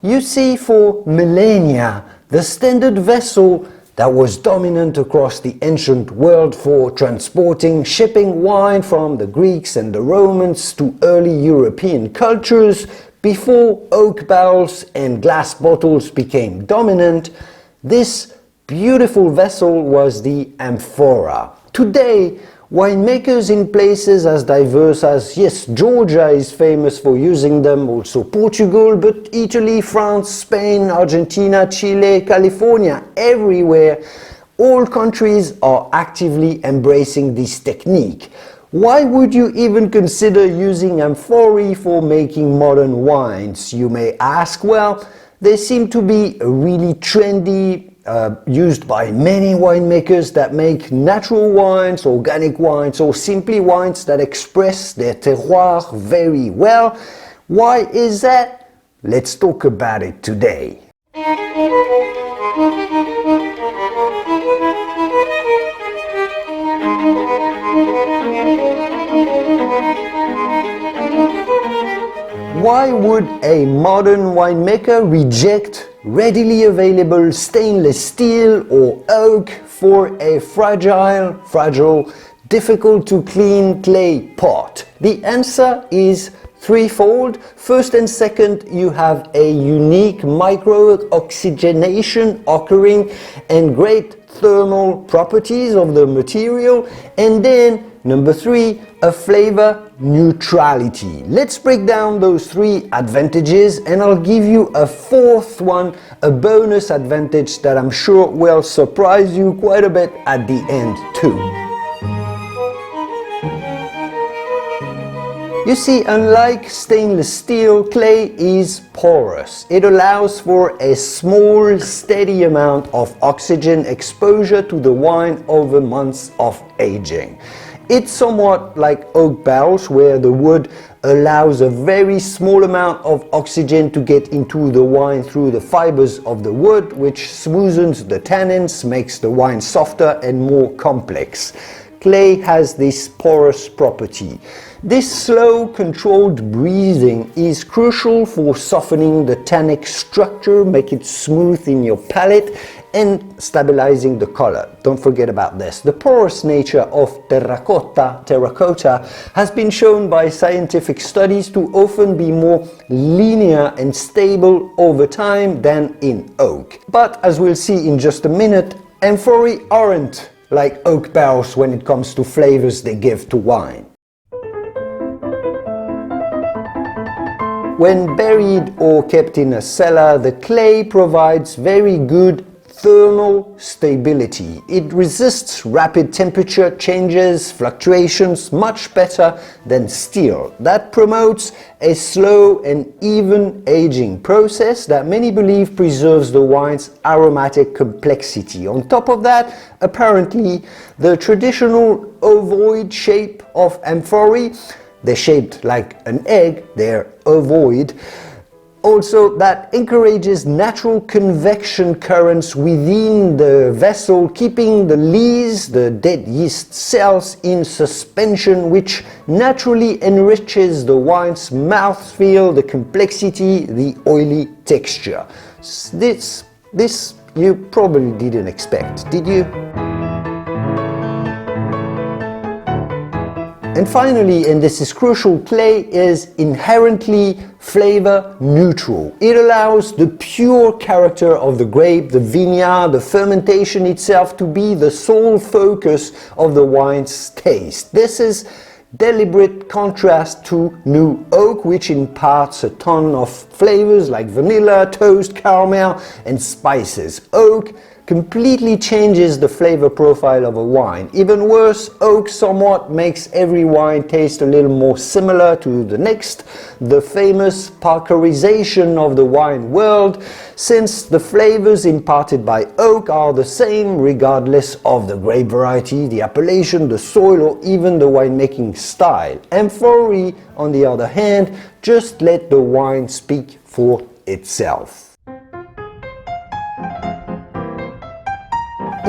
You see, for millennia, the standard vessel that was dominant across the ancient world for transporting, shipping wine from the Greeks and the Romans to early European cultures, before oak barrels and glass bottles became dominant, this beautiful vessel was the amphora. Today, winemakers in places as diverse as, yes, Georgia is famous for using them, also Portugal, but Italy, France, Spain, Argentina, Chile, California, everywhere, all countries are actively embracing this technique. Why would you even consider using amphorae for making modern wines, you may ask? Well, they seem to be really trendy, used by many winemakers that make natural wines, organic wines, or simply wines that express their terroir very well. Why is that? Let's talk about it today. Why would a modern winemaker reject readily available stainless steel or oak for a fragile, difficult to clean clay pot? The answer is threefold. First and second, you have a unique micro-oxygenation occurring and great thermal properties of the material. And then, number three, a flavor neutrality. Let's break down those three advantages, and I'll give you a fourth one, a bonus advantage that I'm sure will surprise you quite a bit at the end too. You see, unlike stainless steel, clay is porous. It allows for a small, steady amount of oxygen exposure to the wine over months of aging. It's somewhat like oak barrels, where the wood allows a very small amount of oxygen to get into the wine through the fibers of the wood, which smoothens the tannins, makes the wine softer and more complex. Clay has this porous property. This slow, controlled breathing is crucial for softening the tannic structure, make it smooth in your palate, and stabilizing the color. Don't forget about this. The porous nature of terracotta has been shown by scientific studies to often be more linear and stable over time than in oak. But as we'll see in just a minute, amphorae aren't like oak barrels when it comes to flavors they give to wine. When buried or kept in a cellar, the clay provides very good thermal stability. It resists rapid temperature changes, fluctuations much better than steel. That promotes a slow and even aging process that many believe preserves the wine's aromatic complexity. On top of that, apparently, the traditional ovoid shape of amphorae, they're shaped like an egg, they're ovoid, also, that encourages natural convection currents within the vessel, keeping the lees, the dead yeast cells, in suspension, which naturally enriches the wine's mouthfeel, the complexity, the oily texture. This you probably didn't expect, did you? And finally, and this is crucial, clay is inherently flavor neutral. It allows the pure character of the grape, the vineyard, the fermentation itself to be the sole focus of the wine's taste. This is deliberate contrast to new oak, which imparts a ton of flavors like vanilla, toast, caramel, and spices. Oak completely changes the flavor profile of a wine. Even worse, oak somewhat makes every wine taste a little more similar to the next, the famous parkerization of the wine world, since the flavors imparted by oak are the same regardless of the grape variety, the appellation, the soil, or even the winemaking style. Amphorae, on the other hand, just let the wine speak for itself.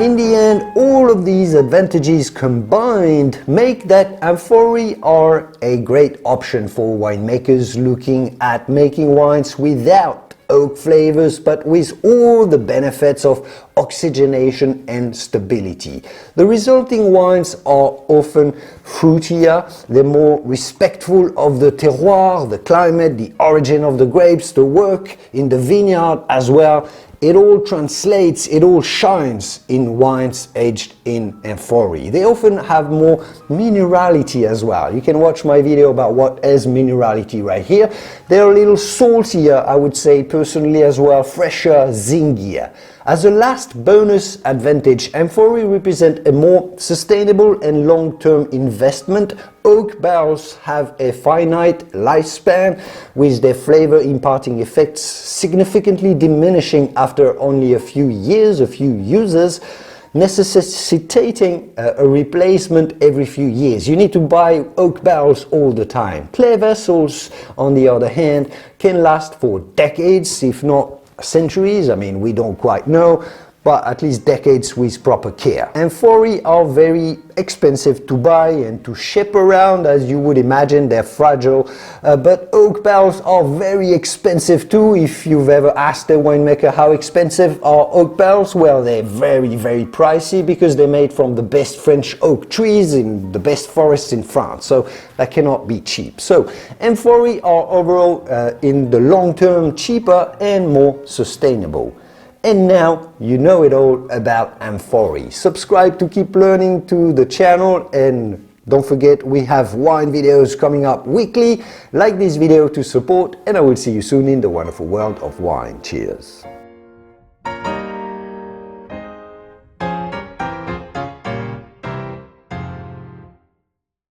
In the end, all of these advantages combined make that amphorae are a great option for winemakers looking at making wines without oak flavors, but with all the benefits of oxygenation and stability. The resulting wines are often fruitier, they're more respectful of the terroir, the climate, the origin of the grapes, the work in the vineyard as well. It all translates, it all shines in wines aged in Amphora. They often have more minerality as well. You can watch my video about what is minerality right here. They're a little saltier, I would say personally as well, fresher, zingier. As a last bonus advantage, Amphora represent a more sustainable and long-term investment. Oak barrels have a finite lifespan, with their flavor imparting effects significantly diminishing after only a few years, a few uses, necessitating a replacement every few years. You need to buy oak barrels all the time. Clay vessels, on the other hand, can last for decades, if not centuries. I mean, we don't quite know, but at least decades with proper care. Amphora are very expensive to buy and to ship around, as you would imagine. They're fragile, but oak barrels are very expensive too. If you've ever asked a winemaker how expensive are oak barrels, well, they're very, very pricey because they're made from the best French oak trees in the best forests in France, so that cannot be cheap. So Amphora are overall in the long term cheaper and more sustainable. And now you know it all about Amphora. Subscribe to keep learning to the channel, and don't forget we have wine videos coming up weekly. Like this video to support, and I will see you soon in the wonderful world of wine. Cheers!